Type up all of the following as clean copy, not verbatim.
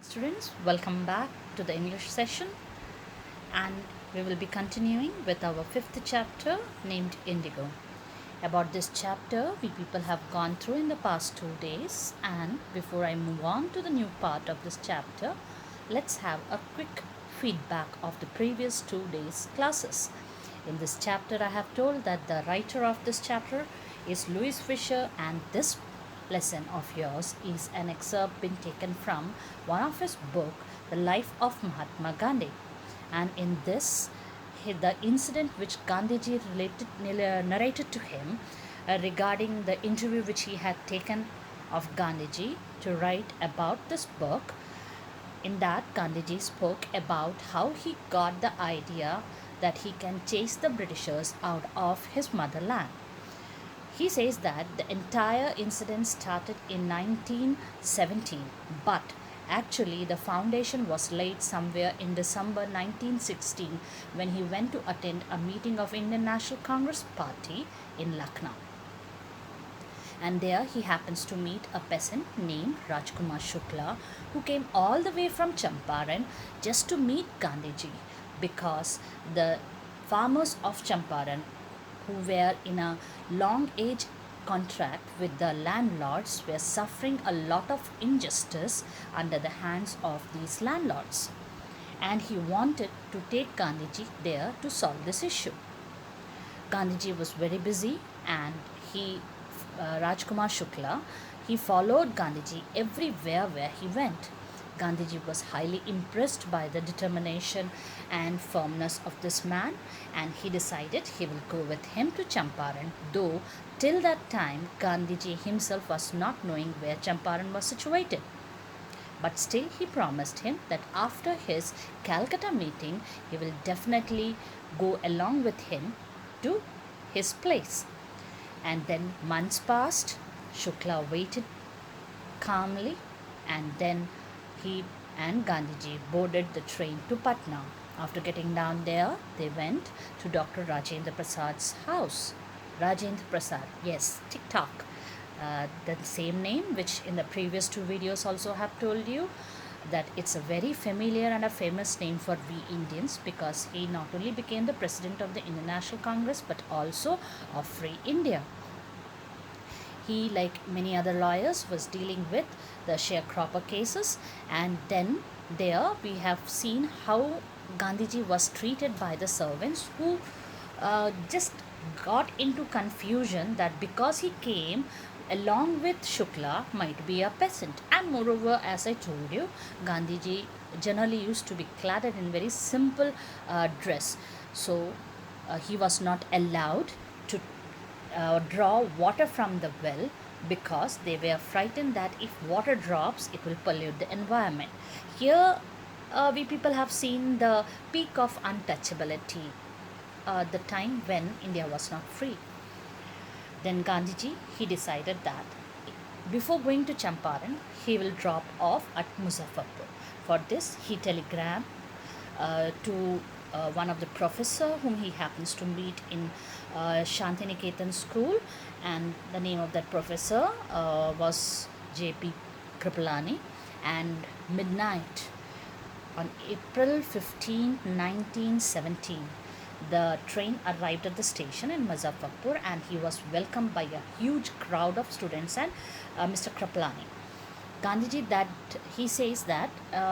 Students, welcome back to the English session, and we will be continuing with our fifth chapter named Indigo. About this chapter, we people have gone through in the past 2 days, and before I move on to the new part of this chapter, let's have a quick feedback of the previous 2 days' classes. In this chapter, I have told that the writer of this chapter is Louis Fisher, and this lesson of yours is an excerpt been taken from one of his book, The Life of Mahatma Gandhi. And in this, the incident which Gandhiji narrated to him regarding the interview which he had taken of Gandhiji to write about this book. In that, Gandhiji spoke about how he got the idea that he can chase the Britishers out of his motherland. He says that the entire incident started in 1917, but actually the foundation was laid somewhere in December 1916 when he went to attend a meeting of Indian National Congress Party in Lucknow. And there he happens to meet a peasant named Rajkumar Shukla, who came all the way from Champaran just to meet Gandhiji, because the farmers of Champaran, who were in a long age contract with the landlords, were suffering a lot of injustice under the hands of these landlords, and he wanted to take Gandhiji there to solve this issue. Gandhiji was very busy, and Rajkumar Shukla, he followed Gandhiji everywhere where he went. Gandhiji was highly impressed by the determination and firmness of this man, and he decided he will go with him to Champaran, though till that time Gandhiji himself was not knowing where Champaran was situated. But still he promised him that after his Calcutta meeting he will definitely go along with him to his place. And then months passed. Shukla waited calmly, and then he and Gandhiji boarded the train to Patna. After getting down there, they went to Dr. Rajendra Prasad's house. Rajendra Prasad, yes, TikTok. The same name which in the previous two videos also have told you that it's a very familiar and a famous name for we Indians, because he not only became the president of the Indian National Congress but also of Free India. He, like many other lawyers, was dealing with the sharecropper cases, and then there we have seen how Gandhiji was treated by the servants, who just got into confusion that because he came along with Shukla might be a peasant. And moreover, as I told you, Gandhiji generally used to be clad in very simple dress, so he was not allowed to draw water from the well, because they were frightened that if water drops it will pollute the environment. Here we people have seen the peak of untouchability, the time when India was not free. Then Gandhiji, he decided that before going to Champaran, he will drop off at Muzaffarpur. For this, he telegrammed to one of the professor whom he happens to meet in Shantiniketan school, and the name of that professor was J.P. Kripalani. And midnight on April 15, 1917, the train arrived at the station in Muzaffarpur, and he was welcomed by a huge crowd of students and Mr. Kripalani. Gandhiji, that he says that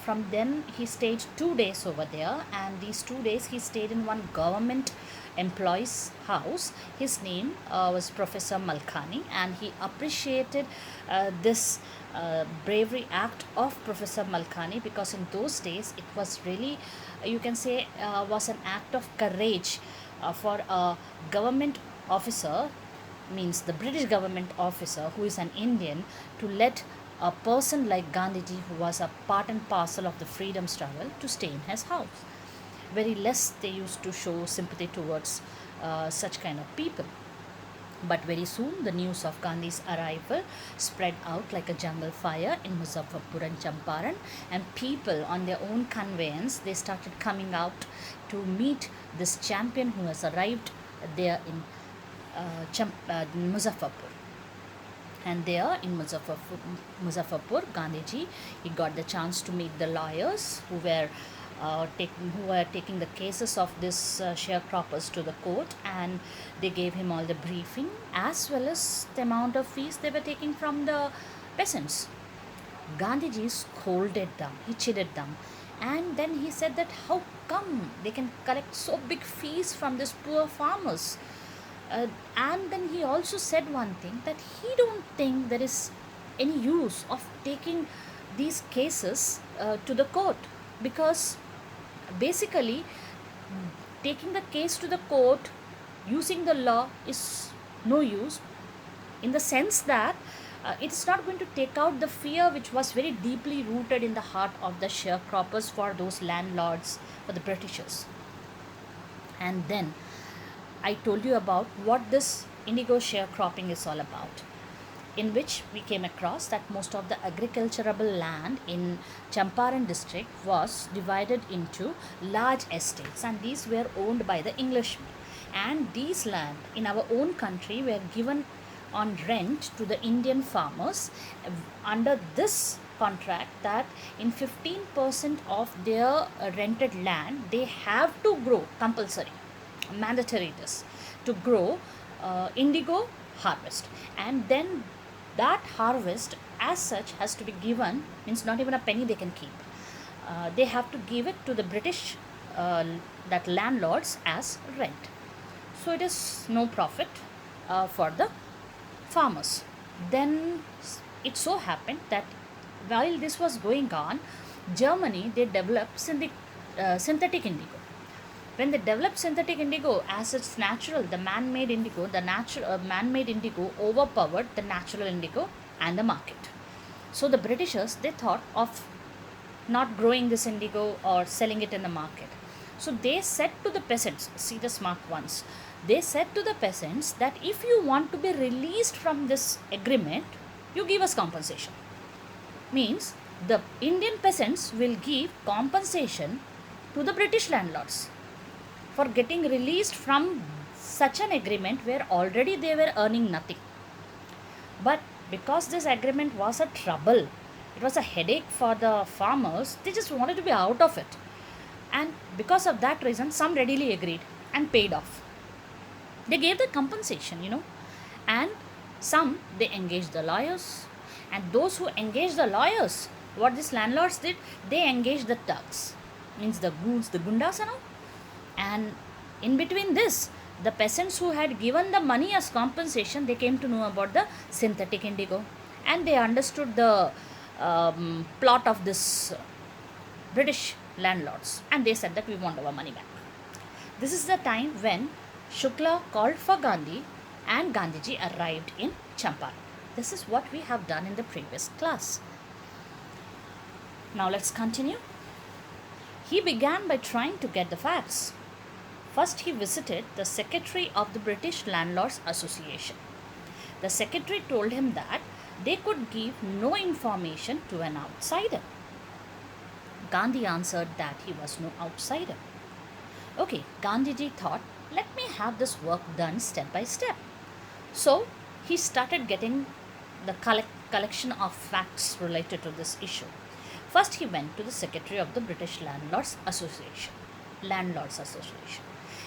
from then he stayed 2 days over there, and these 2 days he stayed in one government employee's house. His name was Professor Malkani, and he appreciated this bravery act of Professor Malkani, because in those days it was really, you can say, was an act of courage for a government officer, means the British government officer who is an Indian, to let a person like Gandhiji, who was a part and parcel of the freedom struggle, to stay in his house. Very less they used to show sympathy towards such kind of people. But very soon the news of Gandhi's arrival spread out like a jungle fire in Muzaffarpur and Champaran, and people on their own conveyance, they started coming out to meet this champion who has arrived there in Muzaffarpur. And there in Muzaffarpur, Gandhiji, he got the chance to meet the lawyers who were taking the cases of this sharecroppers to the court, and they gave him all the briefing as well as the amount of fees they were taking from the peasants. Gandhiji scolded them, he chided them, and then he said that how come they can collect so big fees from these poor farmers? And then he also said one thing, that he don't think there is any use of taking these cases to the court, because basically taking the case to the court using the law is no use, in the sense that it's not going to take out the fear which was very deeply rooted in the heart of the sharecroppers for those landlords, for the Britishers. And then I told you about what this indigo sharecropping is all about, in which we came across that most of the agriculturable land in Champaran district was divided into large estates, and these were owned by the Englishmen. And these land in our own country were given on rent to the Indian farmers under this contract, that in 15% of their rented land they have to grow, compulsory, mandatory this, to grow indigo harvest. And then that harvest as such has to be given, means not even a penny they can keep. They have to give it to the British that landlords as rent. So it is no profit for the farmers. Then it so happened that while this was going on, Germany, they developed synthetic indigo. When they developed synthetic indigo, as it's natural, the man-made indigo overpowered the natural indigo and the market. So the Britishers, they thought of not growing this indigo or selling it in the market. So they said to the peasants, see the smart ones, they said to the peasants that if you want to be released from this agreement, you give us compensation. Means the Indian peasants will give compensation to the British landlords for getting released from such an agreement where already they were earning nothing. But because this agreement was a trouble, it was a headache for the farmers, they just wanted to be out of it. And because of that reason, some readily agreed and paid off. They gave the compensation, and some, they engaged the lawyers. And those who engaged the lawyers, what these landlords did, they engaged the thugs, means the goons, the gundas and all. And in between this, the peasants who had given the money as compensation, they came to know about the synthetic indigo, and they understood the plot of this British landlords, and they said that we want our money back. This is the time when Shukla called for Gandhi, and Gandhiji arrived in Champaran. This is what we have done in the previous class. Now let's continue. He began by trying to get the facts. First, he visited the secretary of the British Landlords Association. The secretary told him that they could give no information to an outsider. Gandhi answered that he was no outsider. Okay, Gandhiji thought, let me have this work done step by step. So he started getting the collection of facts related to this issue. First, he went to the secretary of the British Landlords Association.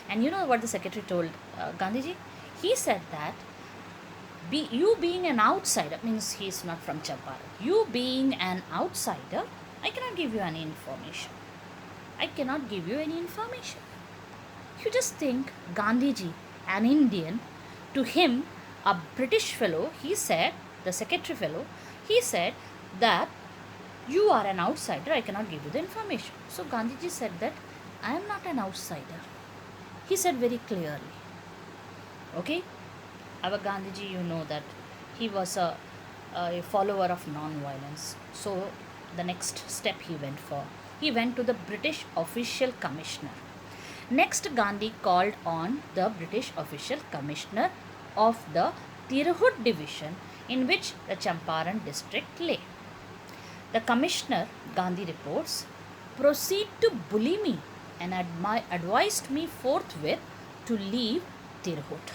And you know what the secretary told Gandhiji? He said that you being an outsider, means he is not from Champaran. You being an outsider, I cannot give you any information. You just think Gandhiji, an Indian, to him, a British fellow, he said, the secretary fellow, he said that you are an outsider, I cannot give you the information. So Gandhiji said that I am not an outsider. He said very clearly. Okay? Our Gandhiji, you know that he was a follower of non-violence. So the next step he went for. He went to the British Official Commissioner. Next, Gandhi called on the British Official Commissioner of the Tirhut division, in which the Champaran district lay. The commissioner, Gandhi reports, proceeded to bully me and advised me forthwith to leave Tirhut.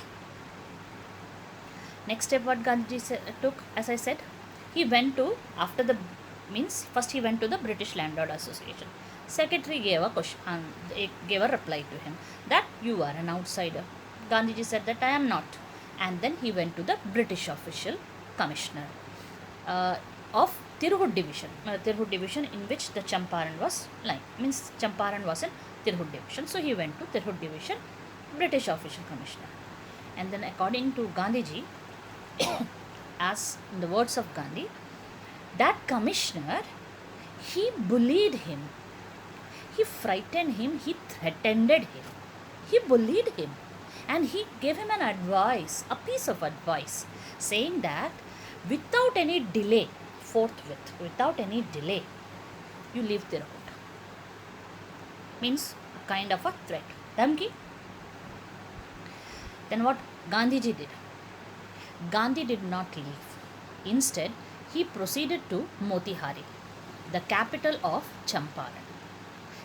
Next step what Gandhiji took, as I said, he went to, after the, means first he went to the British Landlord Association. Secretary gave a question, gave a reply to him that you are an outsider. Gandhiji said that I am not. And then he went to the British official commissioner of Tirhut division in which the Champaran was lying. Means Champaran was in Tirhut division. So he went to Tirhut division, British official commissioner. And then according to Gandhiji, as in the words of Gandhi, that commissioner, he bullied him, he frightened him, he threatened him, he bullied him, and he gave him an advice, a piece of advice, saying that without any delay, forthwith, without any delay, you leave the road. Means a kind of a threat, dhamki. Then what Gandhiji did? Gandhi did not leave. Instead, he proceeded to Motihari, the capital of Champaran.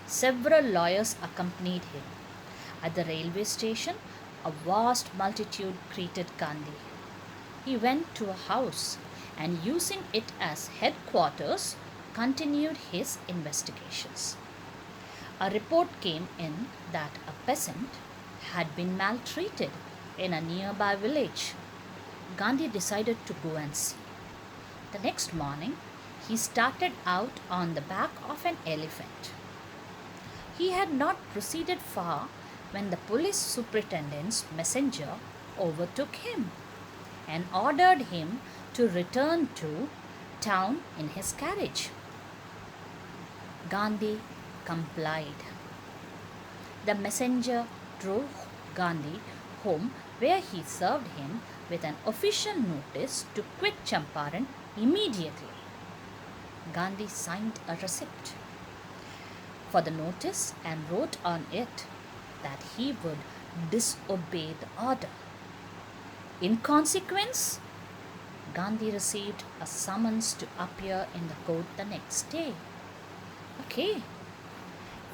Several lawyers accompanied him. At the railway station, a vast multitude greeted Gandhi. He went to a house and, using it as headquarters, continued his investigations. A report came in that a peasant had been maltreated in a nearby village. Gandhi decided to go and see. The next morning, he started out on the back of an elephant. He had not proceeded far when the police superintendent's messenger overtook him and ordered him to return to town in his carriage. Gandhi complied. The messenger drove Gandhi home, where he served him with an official notice to quit Champaran immediately. Gandhi signed a receipt for the notice and wrote on it that he would disobey the order. In consequence, Gandhi received a summons to appear in the court the next day. Okay.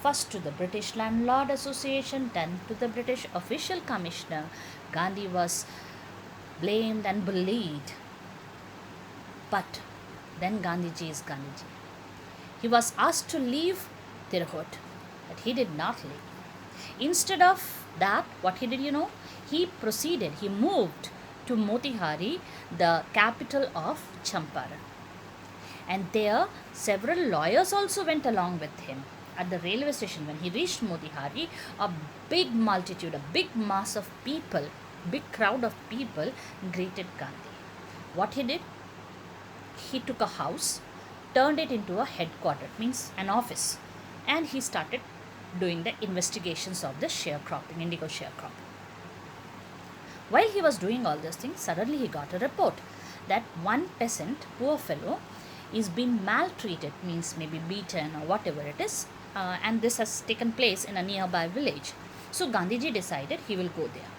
First to the British Landlord Association, then to the British Official Commissioner. Gandhi was blamed and bullied. But then Gandhiji is Gandhiji. He was asked to leave Tirhut, but he did not leave. Instead of that, what he did, he moved to Motihari, the capital of Champaran. And there, several lawyers also went along with him. At the railway station, when he reached Motihari, a big multitude, a big mass of people, big crowd of people greeted Gandhi. What he did? He took a house, turned it into a headquarters, means an office, and he started doing the investigations of the sharecropping, indigo sharecropping. While he was doing all these things, suddenly he got a report that one peasant, poor fellow, is being maltreated, means maybe beaten or whatever it is, and this has taken place in a nearby village. So Gandhiji decided he will go there.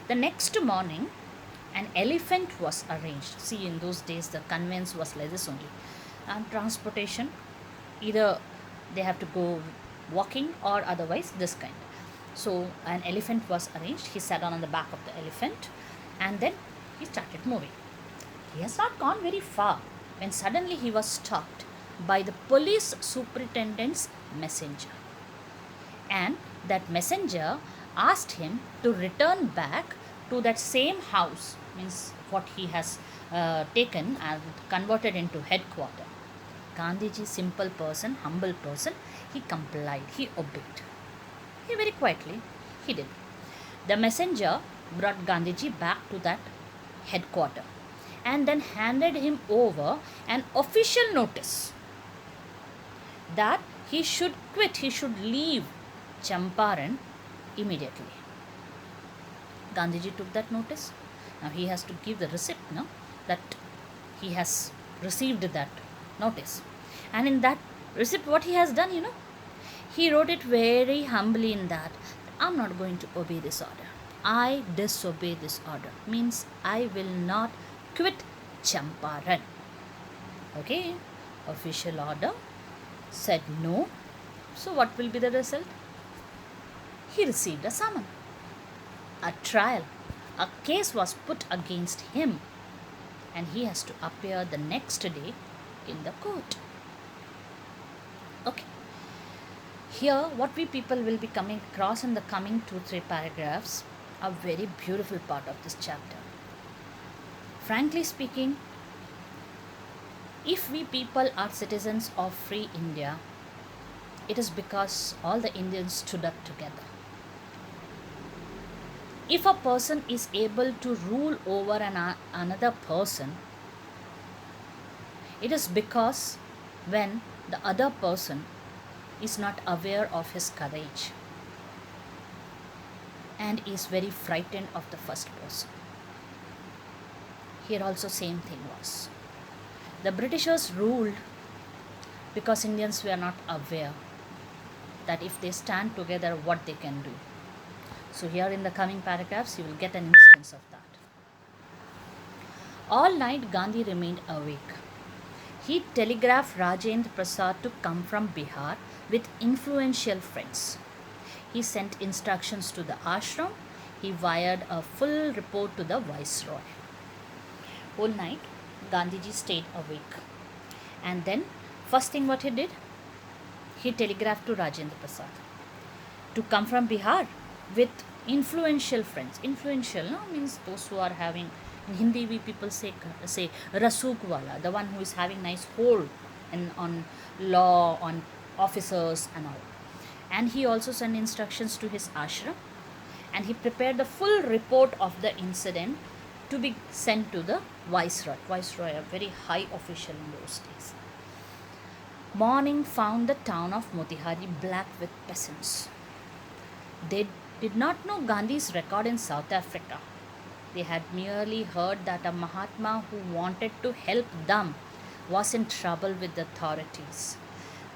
The next morning, an elephant was arranged. See, in those days the conveyance was like this only, and transportation, either they have to go walking or otherwise this kind. So an elephant was arranged. He sat on the back of the elephant and then he started moving. He has not gone very far when suddenly he was stopped by the police superintendent's messenger. And that messenger asked him to return back to that same house, means what he has taken and converted into headquarters. Gandhiji, simple person, humble person, he complied, he obeyed. He very quietly, he did. The messenger brought Gandhiji back to that headquarters and then handed him over an official notice that he should quit, he should leave Champaran immediately. Gandhiji took that notice. Now he has to give the receipt, that he has received that notice. And in that receipt, what he has done, he wrote it very humbly in that, I'm not going to obey this order. I disobey this order. Means I will not quit Champaran. Okay, official order said no. So what will be the result? He received a summon, a trial, a case was put against him and he has to appear the next day in the court. Okay. Here, what we people will be coming across in the coming 2-3 paragraphs are very beautiful part of this chapter. Frankly speaking, if we people are citizens of free India, it is because all the Indians stood up together. If a person is able to rule over another person, it is because when the other person is not aware of his courage and is very frightened of the first person. Here also same thing was. The Britishers ruled because Indians were not aware that if they stand together, what they can do. So here in the coming paragraphs, you will get an instance of that. All night Gandhi remained awake. He telegraphed Rajendra Prasad to come from Bihar with influential friends. He sent instructions to the ashram. He wired a full report to the viceroy. Whole night, Gandhiji stayed awake. And then, first thing what he did, he telegraphed to Rajendra Prasad to come from Bihar with influential friends. Influential means those who are having, in Hindi we people say rasuk wala, the one who is having nice hold on law, on officers and all. And he also sent instructions to his ashram and he prepared the full report of the incident to be sent to the viceroy. Viceroy, a very high official in those days. Morning found the town of Motihari black with peasants. They did not know Gandhi's record in South Africa. They had merely heard that a Mahatma who wanted to help them was in trouble with the authorities.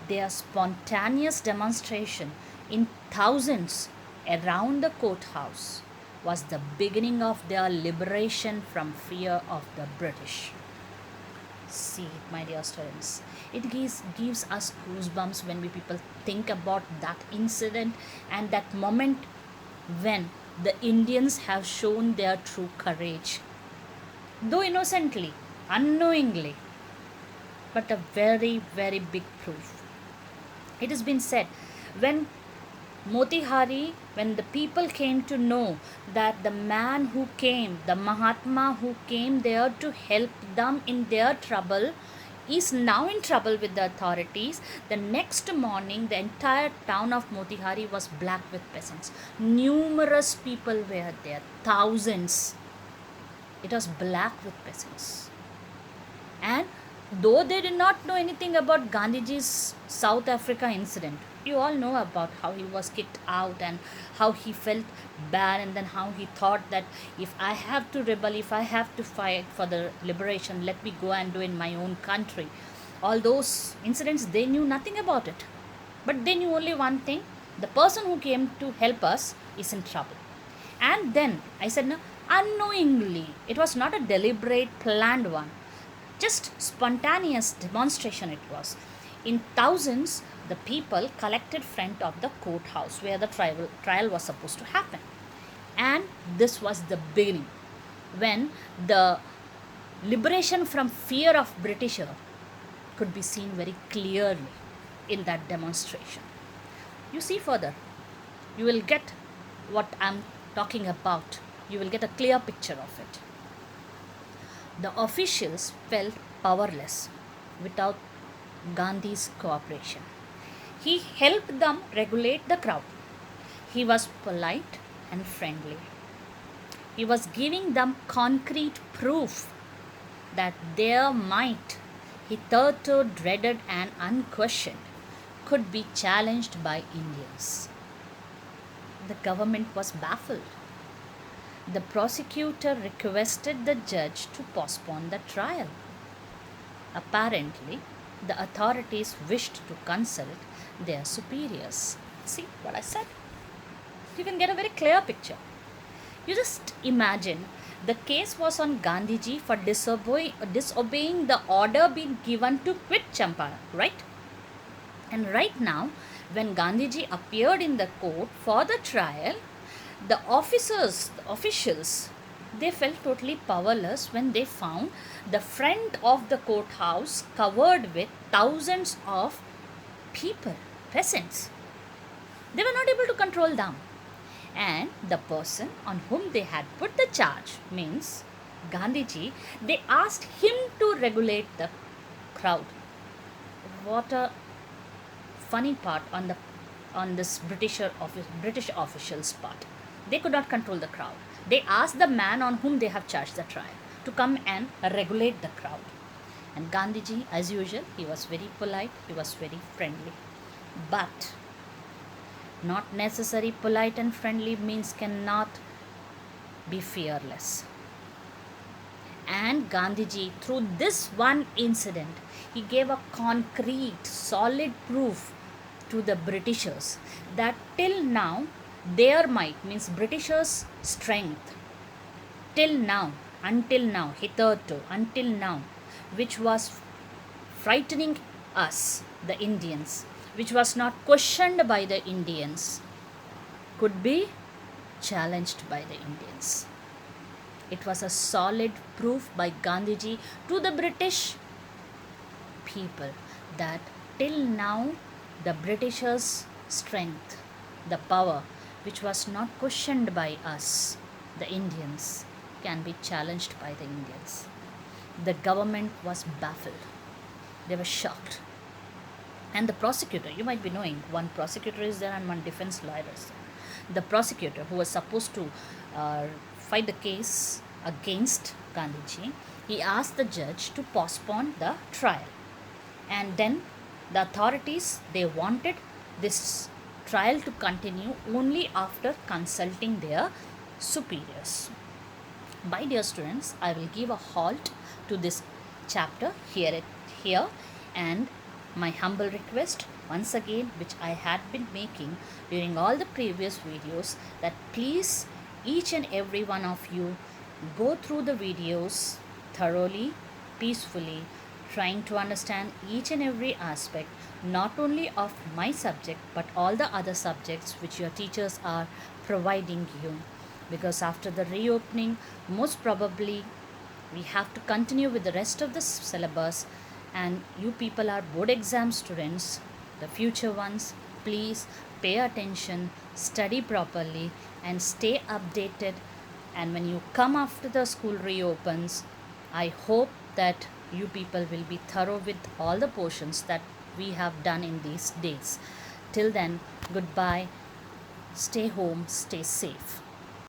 Their spontaneous demonstration in thousands around the courthouse was the beginning of their liberation from fear of the British. See, my dear students, it gives us goosebumps when we people think about that incident and that moment when the Indians have shown their true courage. Though innocently, unknowingly, but a very, very big proof. It has been said, when Motihari, when the people came to know that the man who came, the Mahatma who came there to help them in their trouble, is now in trouble with the authorities, the next morning the entire town of Motihari was black with peasants. Numerous people were there, thousands. It was black with peasants. And though they did not know anything about Gandhiji's South Africa incident, you all know about how he was kicked out and how he felt bad, and then how he thought that if I have to rebel, if I have to fight for the liberation, let me go and do in my own country. All those incidents, they knew nothing about it. But they knew only one thing: the person who came to help us is in trouble. And then, I said, no, unknowingly, it was not a deliberate, planned one. Just spontaneous demonstration it was. In thousands, the people collected front of the courthouse where the trial was supposed to happen. And this was the beginning when the liberation from fear of Britisher could be seen very clearly in that demonstration. You see further, you will get what I'm talking about. You will get a clear picture of it. The officials felt powerless without Gandhi's cooperation. He helped them regulate the crowd. He was polite and friendly. He was giving them concrete proof that their might, hitherto dreaded and unquestioned, could be challenged by Indians. The government was baffled. The prosecutor requested the judge to postpone the trial. Apparently, the authorities wished to consult their superiors. See what I said? You can get a very clear picture. You just imagine the case was on Gandhiji for disobeying the order being given to quit Champaran, right? And right now, when Gandhiji appeared in the court for the trial, the officials They felt totally powerless when they found the front of the courthouse covered with thousands of people, peasants. They were not able to control them. And the person on whom they had put the charge, means Gandhiji, they asked him to regulate the crowd. What a funny part on this British officials' part. They could not control the crowd. They asked the man on whom they have charged the trial to come and regulate the crowd. And Gandhiji, as usual, he was very polite, he was very friendly. But not necessary polite and friendly means cannot be fearless. And Gandhiji, through this one incident, he gave a concrete, solid proof to the Britishers that till now their might, means Britishers' strength, till now, until now, hitherto, until now, which was frightening us, the Indians, which was not questioned by the Indians, could be challenged by the Indians. It was a solid proof by Gandhiji to the British people that till now the Britishers' strength, the power, which was not questioned by us, the Indians, can be challenged by the Indians. The government was baffled. They were shocked. And the prosecutor, you might be knowing, one prosecutor is there and one defense lawyer is there. The prosecutor, who was supposed to fight the case against Gandhiji, he asked the judge to postpone the trial. And then the authorities, they wanted this trial to continue only after consulting their superiors. My dear students, I will give a halt to this chapter here and my humble request once again, which I had been making during all the previous videos, that please each and every one of you go through the videos thoroughly, peacefully, trying to understand each and every aspect, not only of my subject but all the other subjects which your teachers are providing you. Because after the reopening, most probably we have to continue with the rest of the syllabus, and you people are board exam students, the future ones. Please pay attention, study properly and stay updated. And when you come after the school reopens, I hope that you people will be thorough with all the portions that we have done in these days. Till then, goodbye, stay home, stay safe.